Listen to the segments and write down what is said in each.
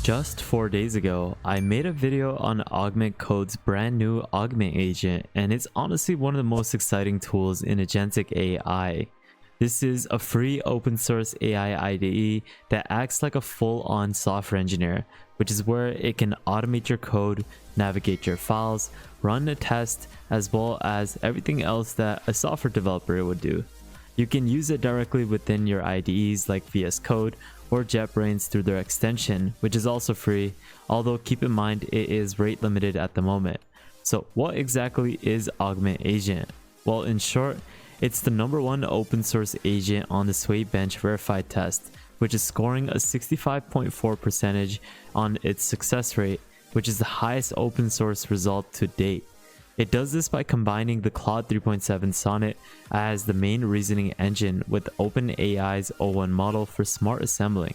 Just 4 days ago, I made a video on Augment Code's brand new Augment Agent, and it's honestly one of the most exciting tools in Agentic AI. This is a free open source AI IDE that acts like a full-on software engineer, which is where it can automate your code, navigate your files, run a test, as well as everything else that a software developer would do. You can use it directly within your IDEs like VSCode or JetBrains through their extension, which is also free, although keep in mind it is rate limited at the moment. So what exactly is Augment Agent? Well, in short, it's the #1 open source agent on the SWE-bench Verified test, which is scoring a 65.4% on its success rate, which is the highest open source result to date. It does this by combining the Claude 3.7 Sonnet as the main reasoning engine with OpenAI's O1 model for smart assembling.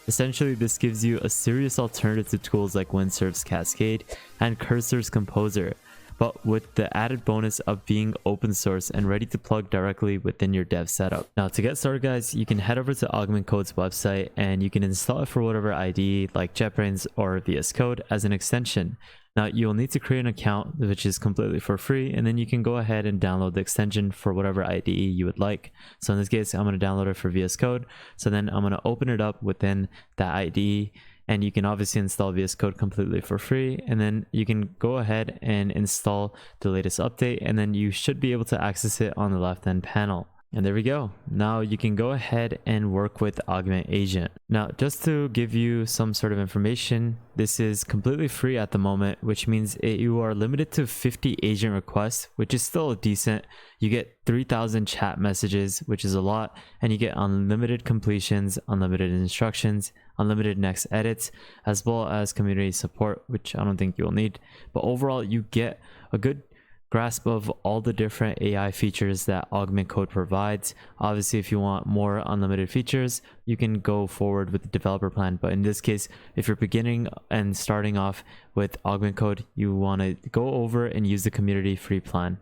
Essentially, this gives you a serious alternative to tools like Windsurf's Cascade and Cursor's Composer, but with the added bonus of being open source and ready to plug directly within your dev setup. Now, to get started guys, you can head over to Augment Code's website and you can install it for whatever IDE like JetBrains or VSCode as an extension. Now, you'll need to create an account, which is completely for free, and then you can go ahead and download the extension for whatever IDE you would like. So in this case, I'm going to download it for VSCode. So then I'm going to open it up within that IDE, and you can obviously install VSCode completely for free, and then you can go ahead and install the latest update, and then you should be able to access it on the left-hand panel. And there we go. Now you can go ahead and work with Augment Agent. Now, just to give you some sort of information, this is completely free at the moment, which means you are limited to 50 agent requests, which is still decent. You get 3,000 chat messages, which is a lot, and you get unlimited completions, unlimited instructions, unlimited next edits, as well as community support, which I don't think you'll need. But overall, you get a good grasp of all the different AI features that Augment Code provides. Obviously, if you want more unlimited features, you can go forward with the developer plan. But in this case, if you're beginning and starting off with Augment Code, you want to go over and use the community free plan.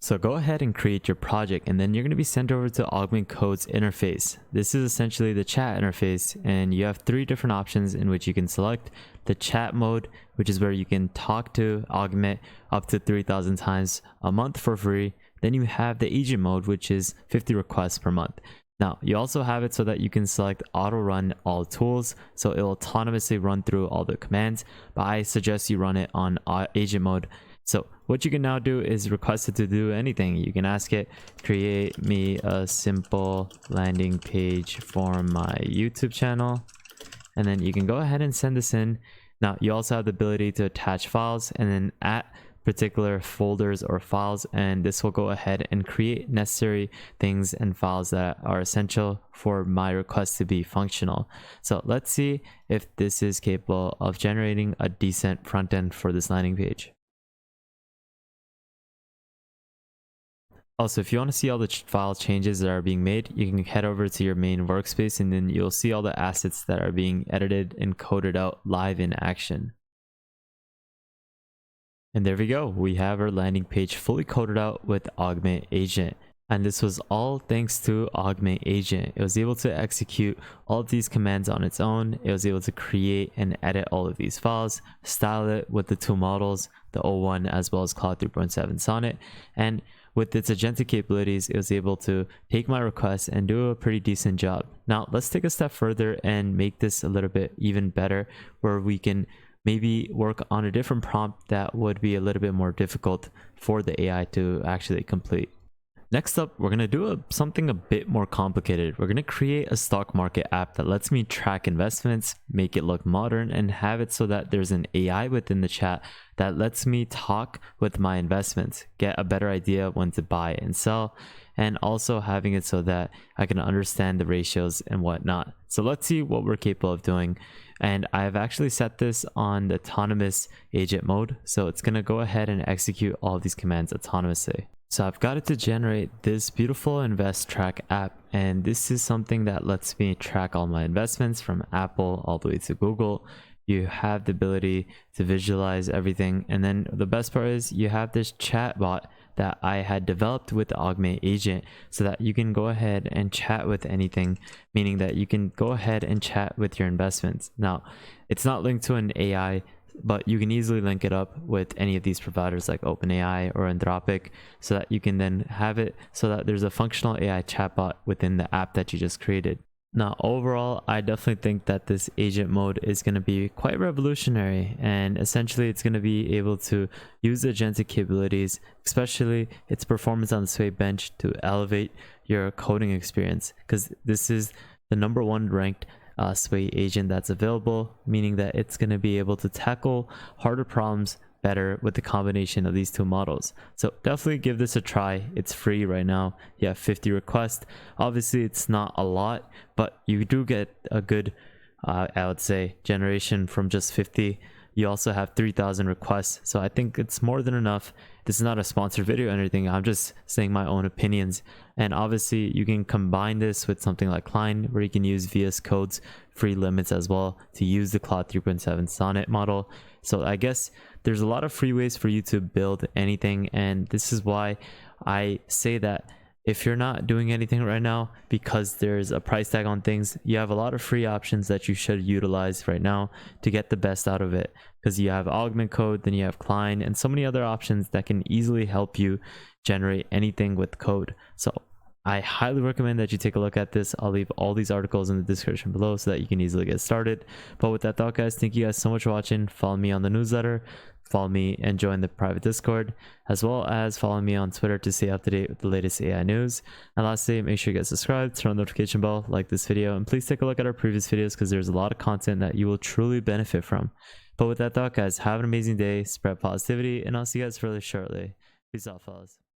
So go ahead and create your project, and then you're going to be sent over to Augment Code's interface. This is essentially the chat interface, and you have 3 different options in which you can select. The chat mode, which is where you can talk to Augment up to 3,000 times a month for free. Then you have the agent mode, which is 50 requests per month. Now, you also have it so that you can select auto run all tools, so it'll autonomously run through all the commands, but I suggest you run it on agent mode. So what you can now do is request it to do anything. You can ask it, create me a simple landing page for my YouTube channel, and then you can go ahead and send this in. Now, you also have the ability to attach files and then add particular folders or files, and this will go ahead and create necessary things and files that are essential for my request to be functional. So let's see if this is capable of generating a decent front end for this landing page. Also, if you want to see all the file changes that are being made, you can head over to your main workspace, and then you'll see all the assets that are being edited and coded out live in action. And there we go. We have our landing page fully coded out with Augment Agent. And this was all thanks to Augment Agent. It was able to execute all of these commands on its own. It was able to create and edit all of these files, style it with the 2 models, the O1 as well as Claude 3.7 Sonnet, and with its agentic capabilities, it was able to take my request and do a pretty decent job. Now, let's take a step further and make this a little bit even better, where we can maybe work on a different prompt that would be a little bit more difficult for the AI to actually complete. Next up, we're going to do something a bit more complicated. We're going to create a stock market app that lets me track investments, make it look modern, and have it so that there's an AI within the chat that lets me talk with my investments, get a better idea of when to buy and sell, and also having it so that I can understand the ratios and whatnot. So let's see what we're capable of doing. And I've actually set this on the autonomous agent mode, so it's going to go ahead and execute all of these commands autonomously. So I've got it to generate this beautiful invest track app, and this is something that lets me track all my investments from Apple all the way to Google. You have the ability to visualize everything, and then the best part is you have this chat bot that I had developed with the Augment Agent so that you can go ahead and chat with anything, meaning that you can go ahead and chat with your investments. Now, it's not linked to an AI, but you can easily link it up with any of these providers like OpenAI or Anthropic so that you can then have it so that there's a functional AI chatbot within the app that you just created. Now, overall, I definitely think that this agent mode is going to be quite revolutionary, and essentially it's going to be able to use the agentic capabilities, especially its performance on the SWE-bench, to elevate your coding experience, because this is the #1 ranked SWE agent that's available, meaning that it's going to be able to tackle harder problems better with the combination of these two models. So definitely give this a try. It's free right now. You have 50 requests. Obviously it's not a lot, but you do get a good I would say generation from just 50. You also have 3,000 requests, so I think it's more than enough. This is not a sponsored video or anything. I'm just saying my own opinions, and obviously you can combine this with something like Claude, where you can use VSCode's free limits as well to use the Claude 3.7 Sonnet model. So I guess there's a lot of free ways for you to build anything, and this is why I say that if you're not doing anything right now because there's a price tag on things, you have a lot of free options that you should utilize right now to get the best out of it, because you have Augment Code, then you have Claude, and so many other options that can easily help you generate anything with code. So I highly recommend that you take a look at this. I'll leave all these articles in the description below so that you can easily get started. But with that thought, guys, thank you guys so much for watching. Follow me on the newsletter, follow me and join the private Discord, as well as follow me on Twitter to stay up to date with the latest AI news. And lastly, make sure you get subscribed, turn on the notification bell, like this video, and please take a look at our previous videos because there's a lot of content that you will truly benefit from. But with that thought, guys, have an amazing day, spread positivity, and I'll see you guys really shortly. Peace out, fellas.